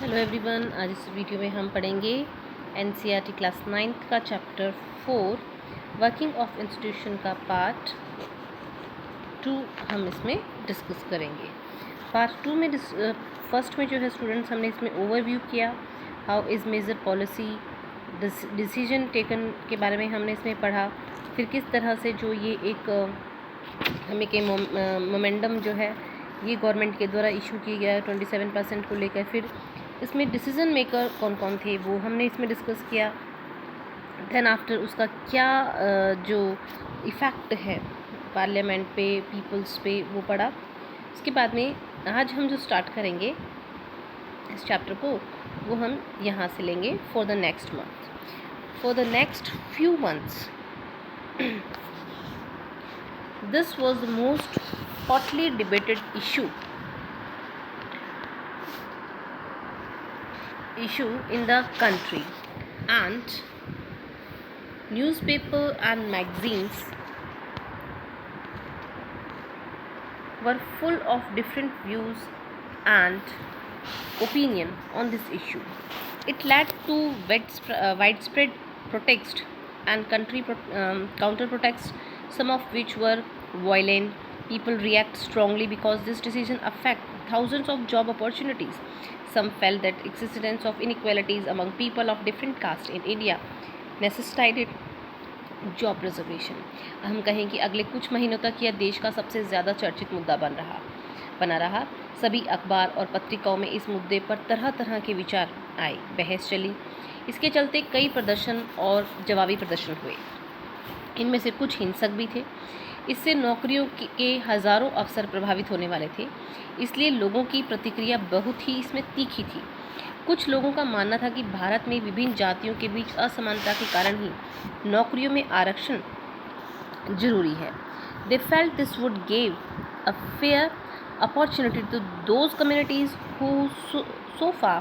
Hello everyone, आज इस video में हम पढ़ेंगे एनसीईआरटी क्लास 9th का चैप्टर 4 वर्किंग ऑफ इंस्टीट्यूशन का पार्ट 2 हम इसमें डिस्कस करेंगे। पार्ट 2 में फर्स्ट में जो है स्टूडेंट्स हमने इसमें ओवरव्यू किया, how is major policy decision taken के बारे में हमने इसमें पढ़ा। फिर किस तरह से जो ये एक हमें के मोमेंडम जो है ये गवर्नमेंट के द्वारा इशू किया गया है 27% को लेकर। फिर इसमें डिसीज़न मेकर कौन कौन थे वो हमने इसमें डिस्कस किया। देन आफ्टर उसका क्या जो इफ़ेक्ट है पार्लियामेंट पे, पीपल्स पे, वो पढ़ा। उसके बाद में आज हम जो स्टार्ट करेंगे इस चैप्टर को वो हम यहाँ से लेंगे for the next month, for the next few months. This was the most hotly debated issue in the country, and newspaper and magazines were full of different views and opinion on this issue. It led to widespread protest and counter protests, some of which were violent. People react strongly because this decision affect thousands of job opportunities. Some felt that existence of inequalities among people of different caste in India necessitated job reservation. हम कहें कि अगले कुछ महीनों तक यह देश का सबसे ज़्यादा चर्चित मुद्दा बना रहा। सभी अखबार और पत्रिकाओं में इस मुद्दे पर तरह तरह के विचार आए, बहस चली। इसके चलते कई प्रदर्शन और जवाबी प्रदर्शन हुए, इनमें से कुछ हिंसक भी थे। इससे नौकरियों के हज़ारों अवसर प्रभावित होने वाले थे, इसलिए लोगों की प्रतिक्रिया बहुत ही इसमें तीखी थी। कुछ लोगों का मानना था कि भारत में विभिन्न जातियों के बीच असमानता के कारण ही नौकरियों में आरक्षण जरूरी है। They felt this would give a fair opportunity to those communities who so far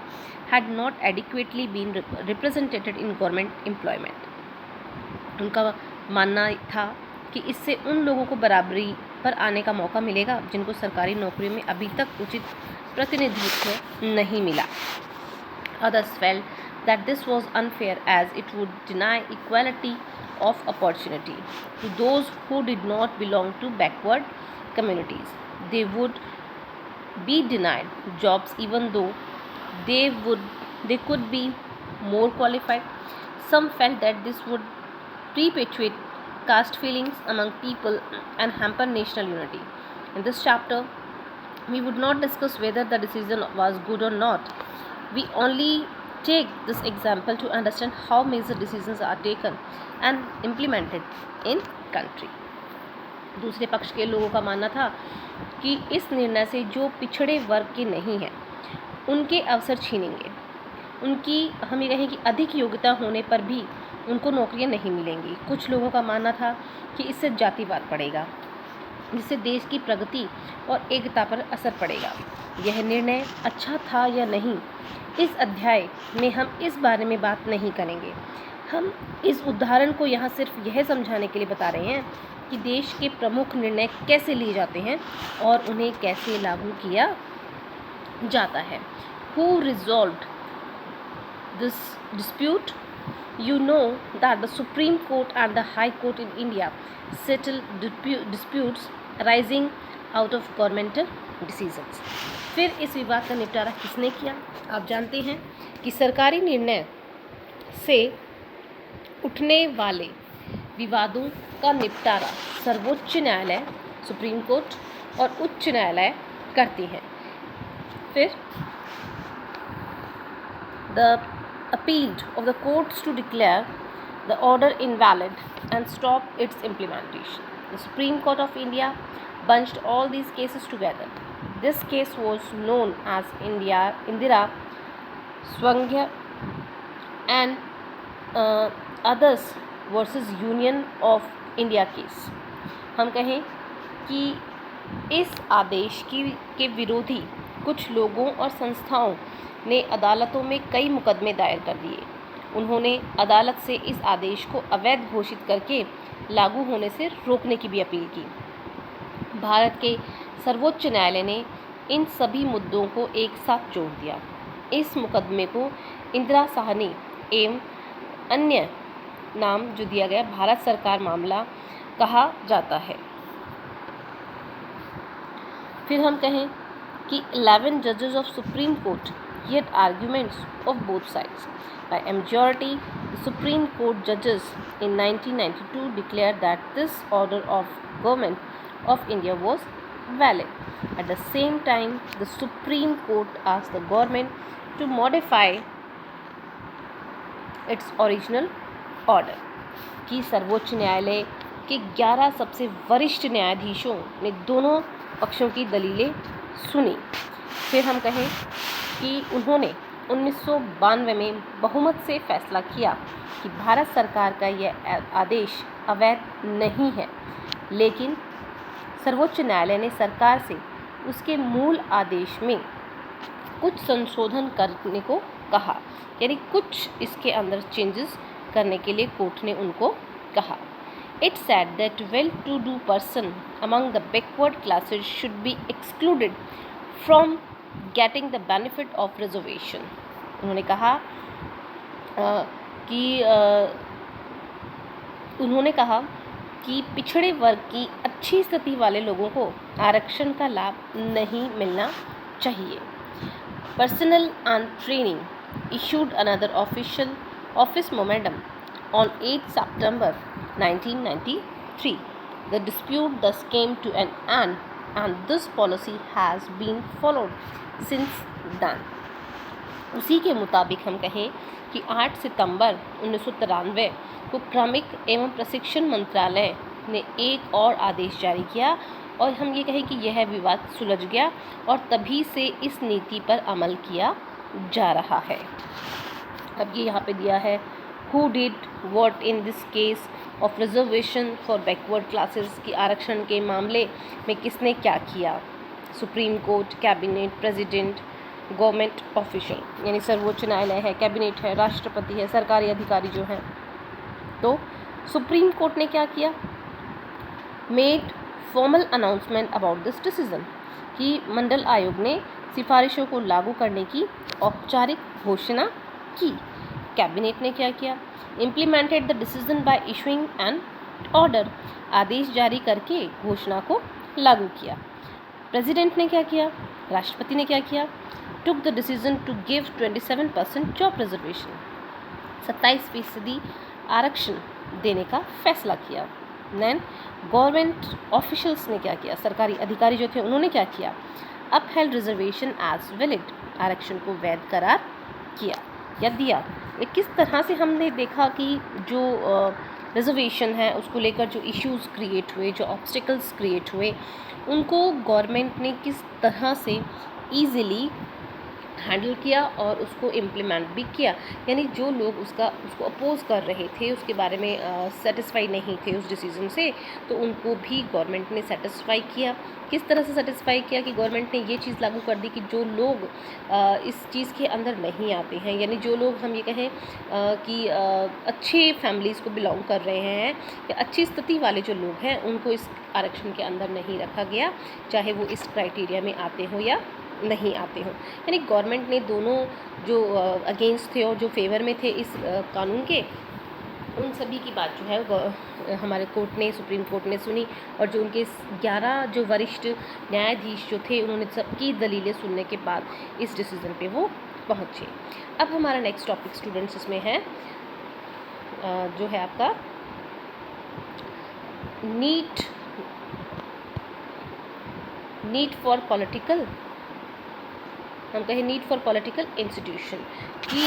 had not adequately been represented in government employment। उनका मानना था कि इससे उन लोगों को बराबरी पर आने का मौका मिलेगा जिनको सरकारी नौकरियों में अभी तक उचित प्रतिनिधित्व नहीं मिला। Others felt that this was unfair as it would deny equality of opportunity to those who did not belong to backward communities. They would be denied jobs even though they could be more qualified. Some felt that this would perpetuate caste feelings among people and hamper national unity. In this chapter, we would not discuss whether the decision was good or not. We only take this example to understand how major decisions are taken and implemented in country. दूसरे पक्ष के लोगों का मानना था कि इस निर्णय से जो पिछड़े वर्ग के नहीं हैं उनके अवसर छीनेंगे। उनकी हम ये कहें कि अधिक योग्यता होने पर भी उनको नौकरियां नहीं मिलेंगी। कुछ लोगों का मानना था कि इससे जातिवाद बढ़ेगा, जिससे देश की प्रगति और एकता पर असर पड़ेगा। यह निर्णय अच्छा था या नहीं, इस अध्याय में हम इस बारे में बात नहीं करेंगे। हम इस उदाहरण को यहाँ सिर्फ यह समझाने के लिए बता रहे हैं कि देश के प्रमुख निर्णय कैसे लिए जाते हैं और उन्हें कैसे लागू किया जाता है। Who resolved this dispute? You know that the Supreme Court and the High Court in India settle disputes arising out of governmental decisions. फिर इस विवाद का निपटारा किसने किया? आप जानते हैं कि सरकारी निर्णय से उठने वाले विवादों का निपटारा सर्वोच्च न्यायालय, सुप्रीम कोर्ट और उच्च न्यायालय करती हैं। फिर the appeal of the courts to declare the order invalid and stop its implementation. The Supreme Court of India bunched all these cases together. This case was known as Indira Swangya and others versus Union of India case. हम कहें कि इस आदेश के विरोधी कुछ लोगों और संस्थाओं ने अदालतों में कई मुकदमे दायर कर दिए। उन्होंने अदालत से इस आदेश को अवैध घोषित करके लागू होने से रोकने की भी अपील की। भारत के सर्वोच्च न्यायालय ने इन सभी मुद्दों को एक साथ जोड़ दिया। इस मुकदमे को इंदिरा साहनी एवं अन्य नाम जो दिया गया भारत सरकार मामला कहा जाता है। फिर हम कहें कि 11 जजेस of supreme court heard arguments of both sides. By a majority, the Supreme Court judges in 1992 declared that this order of Government of India was valid. At the same time, the Supreme Court asked the government to modify its original order. कि सर्वोच्च न्यायालय के 11 सबसे वरिष्ठ न्यायाधीशों ने दोनों पक्षों की दलीलें सुनी। फिर हम कहें कि उन्होंने 1992 में बहुमत से फैसला किया कि भारत सरकार का यह आदेश अवैध नहीं है, लेकिन सर्वोच्च न्यायालय ने सरकार से उसके मूल आदेश में कुछ संशोधन करने को कहा, यानी कुछ इसके अंदर चेंजेस करने के लिए कोर्ट ने उनको कहा। It said that well-to-do person among the backward classes should be excluded from getting the benefit of reservation. उन्होंने कहा कि पिछड़े वर्ग की अच्छी स्थिति वाले लोगों को आरक्षण का लाभ नहीं मिलना चाहिए। Personnel and Training issued another official office memorandum on 8 September 1993. The dispute thus came to an end and this policy has been followed since then. उसी के मुताबिक हम कहें कि 8 सितंबर 1993 को क्रमिक एवं प्रशिक्षण मंत्रालय ने एक और आदेश जारी किया और हम ये कहें कि यह विवाद सुलझ गया और तभी से इस नीति पर अमल किया जा रहा है। अब ये यहाँ पे दिया है who did what in this case of reservation for backward classes की आरक्षण के मामले में किसने क्या किया। Supreme court, cabinet, president, government official, यानी सर्वोच्च न्यायालय है, कैबिनेट है, राष्ट्रपति है, सरकारी अधिकारी जो हैं। तो सुप्रीम कोर्ट ने क्या किया, made formal announcement about this decision, कि मंडल आयोग ने सिफारिशों को लागू करने की औपचारिक घोषणा की। कैबिनेट ने क्या किया, implemented the decision by issuing an order, आदेश जारी करके घोषणा को लागू किया। प्रेसिडेंट ने क्या किया, राष्ट्रपति ने क्या किया, took the decision to give 27% job reservation, 27% आरक्षण देने का फैसला किया। देन गवर्नमेंट ऑफिशियल्स ने क्या किया, सरकारी अधिकारी जो थे उन्होंने क्या किया, अपहेल्ड रिजर्वेशन एज वैलिड, आरक्षण को वैध करार किया या दिया। किस तरह से हमने देखा कि जो रिजर्वेशन है उसको लेकर जो इश्यूज़ क्रिएट हुए, जो ऑब्स्टिकल्स क्रिएट हुए, उनको गवर्नमेंट ने किस तरह से ईज़िली हैंडल किया और उसको इम्प्लीमेंट भी किया। यानी जो लोग उसको अपोज़ कर रहे थे, उसके बारे में सेटिस्फाई नहीं थे उस डिसीज़न से, तो उनको भी गवर्नमेंट ने सेटिस्फाई किया। किस तरह से सेटिस्फाई किया कि गवर्नमेंट ने ये चीज़ लागू कर दी कि जो लोग इस चीज़ के अंदर नहीं आते हैं, यानी जो लोग हम ये कहें कि अच्छे फैमिलीज़ को बिलोंग कर रहे हैं या अच्छी स्थिति वाले जो लोग हैं, उनको इस आरक्षण के अंदर नहीं रखा गया, चाहे वो इस क्राइटेरिया में आते हो या नहीं आते हो। यानी गवर्नमेंट ने दोनों जो अगेंस्ट थे और जो फेवर में थे इस कानून के, उन सभी की बात जो है हमारे कोर्ट ने, सुप्रीम कोर्ट ने सुनी और जो उनके 11 जो वरिष्ठ न्यायाधीश जो थे, उन्होंने सबकी दलीलें सुनने के बाद इस डिसीज़न पे वो पहुँचे। अब हमारा नेक्स्ट टॉपिक स्टूडेंट्स इसमें है जो है आपका नीड फॉर पॉलिटिकल, हम कहें नीड फॉर पॉलिटिकल इंस्टीट्यूशन, कि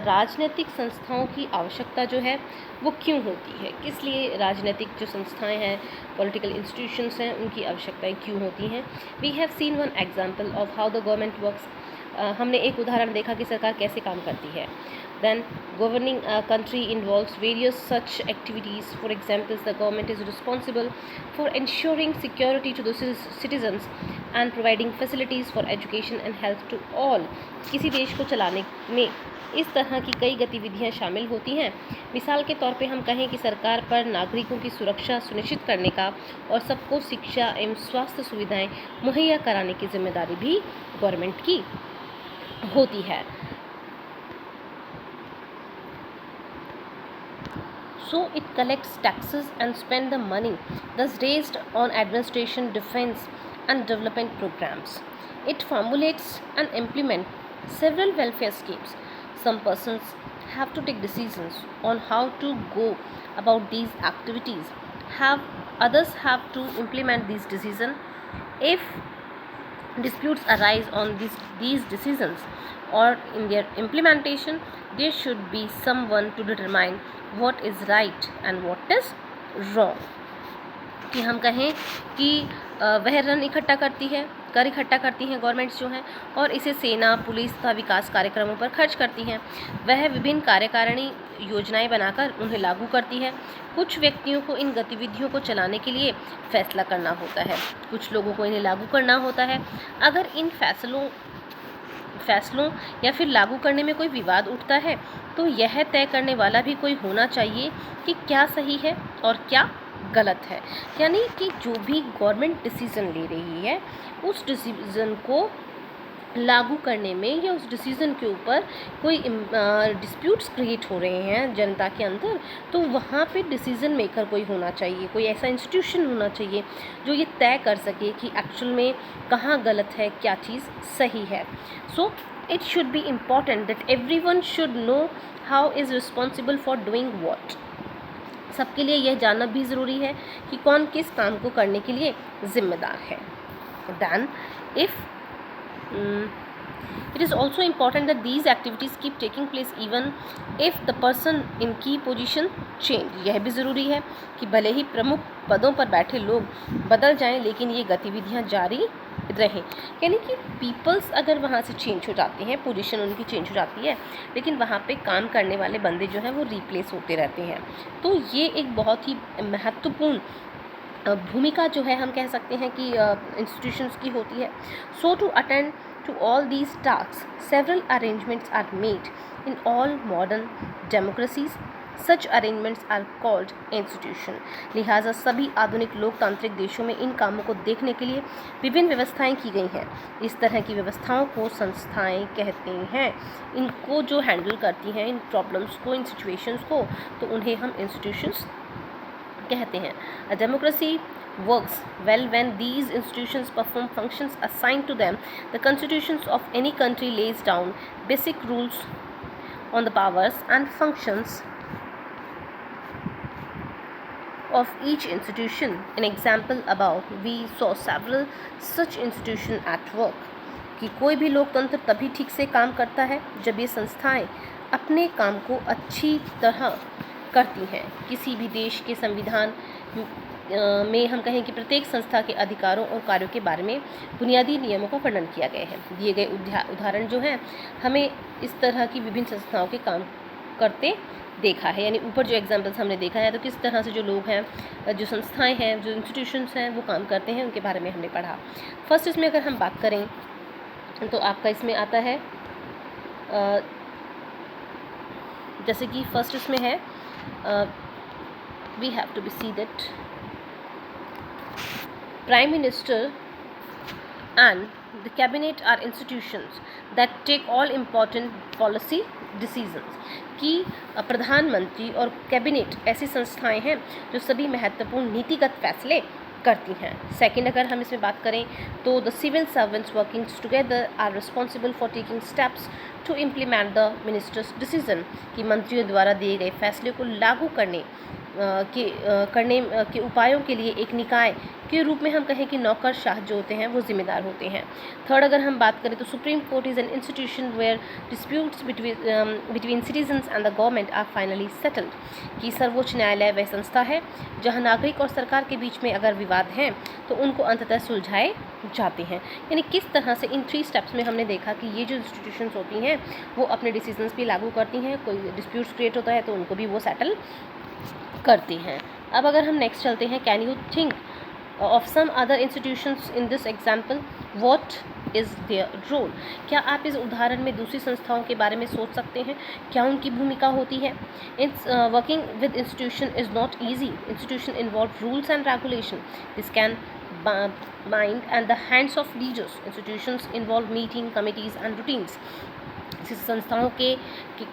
राजनीतिक संस्थाओं की आवश्यकता जो है वो क्यों होती है, किस लिए राजनीतिक जो संस्थाएं हैं, पॉलिटिकल इंस्टीट्यूशंस हैं, उनकी आवश्यकताएं क्यों होती हैं। We have seen one example of how the government works, हमने एक उदाहरण देखा कि सरकार कैसे काम करती है। Then governing a country involves various such activities. For example, the government is responsible for ensuring security to the citizens and providing facilities for education and health to all. किसी देश को चलाने में इस तरह की कई गतिविधियां शामिल होती हैं। मिसाल के तौर पे हम कहें कि सरकार पर नागरिकों की सुरक्षा सुनिश्चित करने का और सबको शिक्षा एवं स्वास्थ्य सुविधाएं मुहैया कराने की जिम्मेदारी भी गवर्नमेंट की होती है। So it collects taxes and spends the money thus raised on administration, defense, and development programs. It formulates and implements several welfare schemes. Some persons have to take decisions on how to go about these activities. Have others have to implement these decisions. If disputes arise on these decisions or in their implementation, there should be someone to determine what is right and what is wrong. कि हम कहें कि वह ऋण इकट्ठा करती है, कर इकट्ठा करती हैं गवर्नमेंट्स जो हैं, और इसे सेना, पुलिस तथा विकास कार्यक्रमों पर खर्च करती हैं। वह विभिन्न कार्यकारिणी योजनाएं बनाकर उन्हें लागू करती है। कुछ व्यक्तियों को इन गतिविधियों को चलाने के लिए फैसला करना होता है, कुछ लोगों को इन्हें लागू करना होता है। अगर इन फैसलों या फिर लागू करने में कोई विवाद उठता है तो यह तय करने वाला भी कोई होना चाहिए कि क्या सही है और क्या गलत है। यानी कि जो भी गवर्नमेंट डिसीज़न ले रही है उस डिसीज़न को लागू करने में या उस डिसीज़न के ऊपर कोई डिस्प्यूट्स क्रिएट हो रहे हैं जनता के अंदर, तो वहाँ पे डिसीज़न मेकर कोई होना चाहिए, कोई ऐसा इंस्टीट्यूशन होना चाहिए जो ये तय कर सके कि एक्चुअल में कहाँ गलत है, क्या चीज़ सही है। So it should be important that everyone should know how is responsible for doing what. सबके लिए यह जानना भी ज़रूरी है कि कौन किस काम को करने के लिए ज़िम्मेदार है। Then if it is also important that these activities keep taking place even if the person in key position change। यह भी ज़रूरी है कि भले ही प्रमुख पदों पर बैठे लोग बदल जाएं लेकिन ये गतिविधियां जारी रहें। यानी कि पीपल्स अगर वहाँ से चेंज हो जाती हैं, पोजीशन उनकी चेंज हो जाती है, लेकिन वहाँ पे काम करने वाले बंदे जो हैं वो रिप्लेस होते रहते हैं। तो ये एक बहुत ही महत्वपूर्ण भूमिका जो है हम कह सकते हैं कि इंस्टीट्यूशंस की होती है। So to attend to all these task several arrangements are made in all modern democracies. Such arrangements are called institution. लिहाजा सभी आधुनिक लोकतांत्रिक देशों में इन कामों को देखने के लिए विभिन्न व्यवस्थाएं की गई हैं। इस तरह की व्यवस्थाओं को संस्थाएं कहते हैं। इनको जो हैंडल करती हैं, इन प्रॉब्लम्स को, इन सिचुएशंस को, तो उन्हें हम इंस्टीट्यूशंस कहते हैं। A democracy works well when these institutions perform functions assigned to them. The constitutions of any country lays down basic rules on the powers and functions of each institution. In example above, we saw several such institutions at work. कि कोई भी लोकतंत्र तभी ठीक से काम करता है जब ये संस्थाएं अपने काम को अच्छी तरह करती हैं। किसी भी देश के संविधान में हम कहें कि प्रत्येक संस्था के अधिकारों और कार्यों के बारे में बुनियादी नियमों का वर्णन किया गया है। दिए गए उदाहरण जो हैं हमें इस तरह की विभिन्न संस्थाओं के काम करते देखा है। यानी ऊपर जो एग्जाम्पल्स हमने देखा है, तो किस तरह से जो लोग हैं, जो संस्थाएं हैं, जो इंस्टीट्यूशंस हैं वो काम करते हैं, उनके बारे में हमने पढ़ा। फर्स्ट इसमें अगर हम बात करें तो आपका इसमें आता है जैसे कि फर्स्ट इसमें है we have to be see that Prime Minister and the Cabinet are institutions that take all important policy decisions। कि प्रधानमंत्री और कैबिनेट ऐसी संस्थाएं हैं जो सभी महत्वपूर्ण नीतिगत फैसले करती हैं। सेकंड अगर हम इसमें बात करें तो the civil servants working together are responsible for taking steps to implement the ministers decision. कि मंत्रियों द्वारा दिए गए फैसले को लागू करने के उपायों के लिए एक निकाय के रूप में हम कहें कि नौकरशाह जो होते हैं वो जिम्मेदार होते हैं। थर्ड अगर हम बात करें तो supreme court is an institution where disputes between citizens and the government are finally settled. कि सर्वोच्च न्यायालय वह संस्था है जहां नागरिक और सरकार के बीच में अगर विवाद हैं तो उनको अंततः सुलझाए जाते हैं। यानी किस तरह से इन 3 स्टेप्स में हमने देखा कि ये जो इंस्टीट्यूशंस होती हैं वो अपने डिसीजंस भी लागू करती हैं, कोई डिस्प्यूट्स क्रिएट होता है तो उनको भी वो सेटल करती हैं। अब अगर हम नेक्स्ट चलते हैं, can you think of some other institutions in this example, what is their role. क्या आप इस उदाहरण में दूसरी संस्थाओं के बारे में सोच सकते हैं, क्या उनकी भूमिका होती है। It's working with institution is not easy. Institution involve rules and regulation, this can mind and the hands of leaders. Institutions involve meeting committees and routines। संस्थाओं के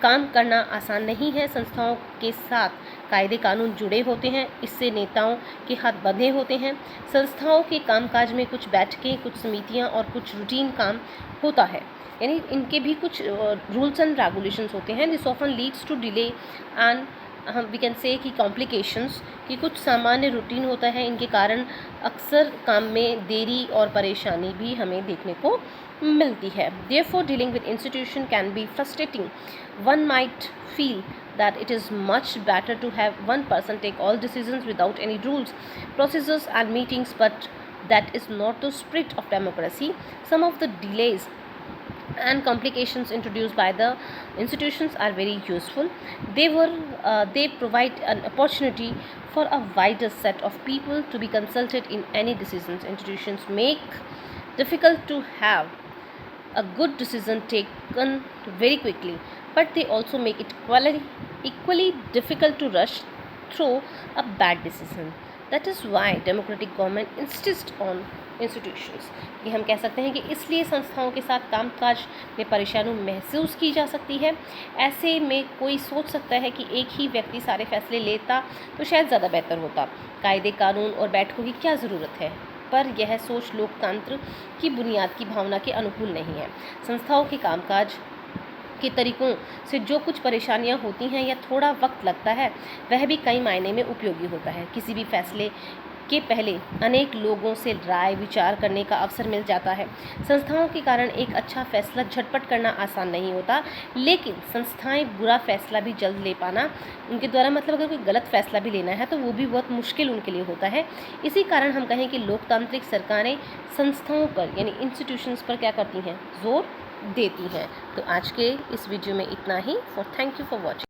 काम करना आसान नहीं है। संस्थाओं के साथ कायदे कानून जुड़े होते हैं, इससे नेताओं के हाथ बंधे होते हैं। संस्थाओं के कामकाज में कुछ बैठकें, कुछ समितियां और कुछ रूटीन काम होता है, यानी इनके भी कुछ रूल्स एंड रेगुलेशंस होते हैं। This often leads to delay and हम वी कैन से कि कॉम्प्लिकेशंस, कि कुछ सामान्य रूटीन होता है, इनके कारण अक्सर काम में देरी और परेशानी भी हमें देखने को मिलती है। Therefore, dealing with institution can be frustrating. One might feel that it is much better to have one person take all decisions without any rules, procedures and meetings, but that is not the spirit of democracy. Some of the delays and complications introduced by the institutions are very useful. They provide an opportunity for a wider set of people to be consulted in any decisions. Institutions make difficult to have a good decision taken very quickly, but they also make it equally difficult to rush through a bad decision. That is why democratic government insists on institutions. ये हम कह सकते हैं कि इसलिए संस्थाओं के साथ कामकाज में परेशानी महसूस की जा सकती है। ऐसे में कोई सोच सकता है कि एक ही व्यक्ति सारे फैसले लेता तो शायद ज़्यादा बेहतर होता। कायदे कानून और बैठकों की क्या ज़रूरत है, पर यह सोच लोकतंत्र की बुनियाद की भावना के अनुकूल नहीं है। संस्थाओं के कामकाज के तरीकों से जो कुछ परेशानियां होती हैं या थोड़ा वक्त लगता है, वह भी कई मायने में उपयोगी होता है। किसी भी फैसले के पहले अनेक लोगों से राय विचार करने का अवसर मिल जाता है। संस्थाओं के कारण एक अच्छा फैसला झटपट करना आसान नहीं होता, लेकिन संस्थाएं बुरा फैसला भी जल्द ले पाना उनके द्वारा, मतलब अगर कोई गलत फैसला भी लेना है तो वो भी बहुत मुश्किल उनके लिए होता है। इसी कारण हम कहें कि लोकतांत्रिक सरकारें संस्थाओं पर यानी इंस्टीट्यूशंस पर क्या करती हैं, जोर देती हैं। तो आज के इस वीडियो में इतना ही। Thank you for watching.